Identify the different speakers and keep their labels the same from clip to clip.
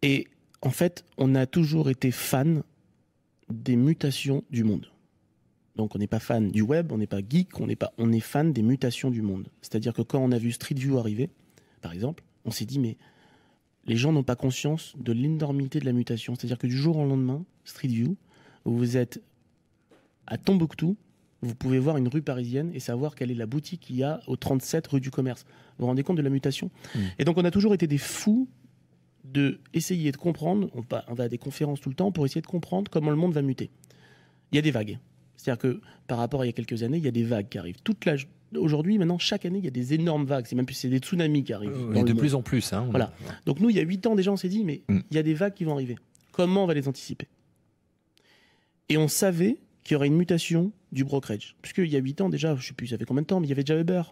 Speaker 1: Et en fait, on a toujours été fan des mutations du monde. Donc on n'est pas fan du web, on n'est pas geek, on est fan des mutations du monde. C'est-à-dire que quand on a vu Street View arriver, par exemple, on s'est dit mais les gens n'ont pas conscience de l'énormité de la mutation. C'est-à-dire que du jour au lendemain, Street View, vous êtes à Tombouctou, vous pouvez voir une rue parisienne et savoir quelle est la boutique qu'il y a au 37 rue du Commerce. Vous vous rendez compte de la mutation ? Et donc on a toujours été des fous de essayer de comprendre, on va à des conférences tout le temps pour essayer de comprendre comment le monde va muter. Il y a des vagues. C'est-à-dire que par rapport à il y a quelques années, il y a des vagues qui arrivent. Aujourd'hui, maintenant, chaque année, il y a des énormes vagues. C'est des tsunamis qui arrivent.
Speaker 2: Et de plus en plus. Hein,
Speaker 1: voilà. Donc nous, il y a 8 ans déjà, on s'est dit, mais il y a des vagues qui vont arriver. Comment on va les anticiper ? Et on savait qu'il y aurait une mutation du brokerage. Puisqu'il y a 8 ans déjà, je ne sais plus, ça fait combien de temps, mais il y avait déjà Uber.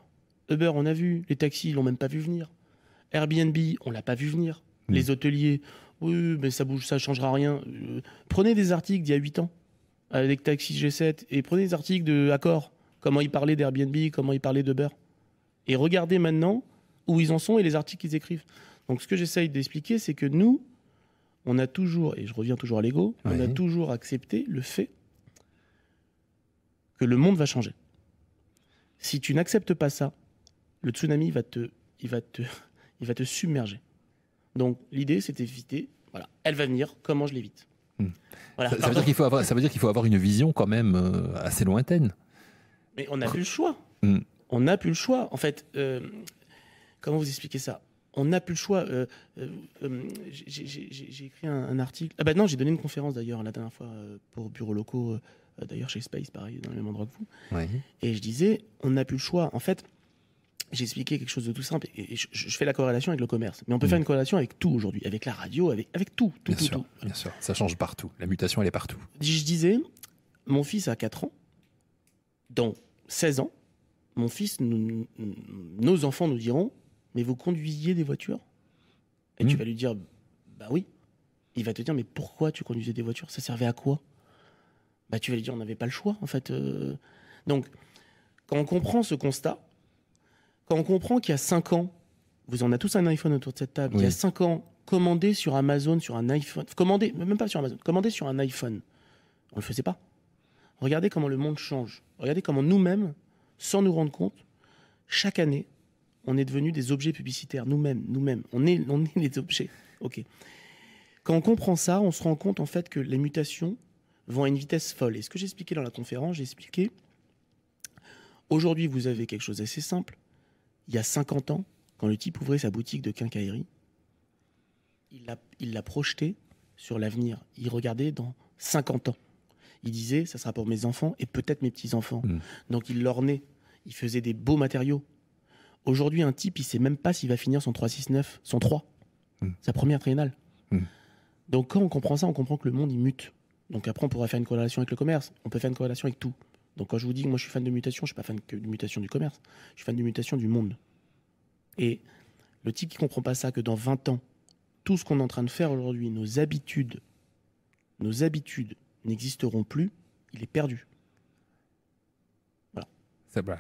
Speaker 1: Uber, on a vu. Les taxis, ils l'ont même pas vu venir. Airbnb, on l'a pas vu venir. Les hôteliers, oui, mais ça bouge, ça changera rien. Prenez des articles d'il y a 8 ans avec Taxi G7 et prenez des articles de Accor, comment ils parlaient d'Airbnb, comment ils parlaient d'Uber. Et regardez maintenant où ils en sont et les articles qu'ils écrivent. Donc ce que j'essaye d'expliquer, c'est que nous, on a toujours, et je reviens toujours à l'ego, on a toujours accepté le fait que le monde va changer. Si tu n'acceptes pas ça, le tsunami il va te submerger. Donc l'idée, c'est d'éviter, voilà, elle va venir, comment je l'évite. Voilà.
Speaker 2: Ça veut dire qu'il faut avoir une vision quand même assez lointaine.
Speaker 1: Mais on n'a plus le choix. On n'a plus le choix. En fait, comment vous expliquer ça ? On n'a plus le choix. J'ai écrit un article. Ah bah non, j'ai donné une conférence d'ailleurs la dernière fois pour bureaux locaux, d'ailleurs chez Space, pareil, dans le même endroit que vous. Et je disais, on n'a plus le choix. En fait, j'ai expliqué quelque chose de tout simple et je fais la corrélation avec le commerce. Mais on peut faire une corrélation avec tout aujourd'hui, avec la radio, avec tout.
Speaker 2: Bien sûr, ça change partout. La mutation, elle est partout.
Speaker 1: Je disais, mon fils a 4 ans. Dans 16 ans, mon fils, nos enfants nous diront, mais vous conduisiez des voitures ? Et tu vas lui dire, bah oui. Il va te dire, mais pourquoi tu conduisais des voitures ? Ça servait à quoi ? Bah tu vas lui dire, on n'avait pas le choix, en fait. Donc, quand on comprend ce constat, quand on comprend qu'il y a 5 ans, vous en avez tous un iPhone autour de cette table, il y a 5 ans, commandez sur Amazon, sur un iPhone, même pas sur Amazon, commandez sur un iPhone. On ne le faisait pas. Regardez comment le monde change. Regardez comment nous-mêmes, sans nous rendre compte, chaque année, on est devenus des objets publicitaires. Nous-mêmes. On est les objets. Ok. Quand on comprend ça, on se rend compte en fait que les mutations vont à une vitesse folle. Et ce que j'ai expliqué dans la conférence, j'ai expliqué, aujourd'hui, vous avez quelque chose d'assez simple. Il y a 50 ans, quand le type ouvrait sa boutique de quincaillerie, il l'a projeté sur l'avenir. Il regardait dans 50 ans. Il disait, ça sera pour mes enfants et peut-être mes petits-enfants. Donc il l'ornait. Il faisait des beaux matériaux. Aujourd'hui, un type, il ne sait même pas s'il va finir son 369, son 3, sa première triennale. Donc quand on comprend ça, on comprend que le monde, il mute. Donc après, on pourra faire une corrélation avec le commerce. On peut faire une corrélation avec tout. Donc quand je vous dis que moi, je suis fan de mutation, je ne suis pas fan que de mutation du commerce. Je suis fan de mutation du monde. Et le type qui ne comprend pas ça, que dans 20 ans, tout ce qu'on est en train de faire aujourd'hui, nos habitudes n'existeront plus, il est perdu. Voilà.
Speaker 2: C'est vrai.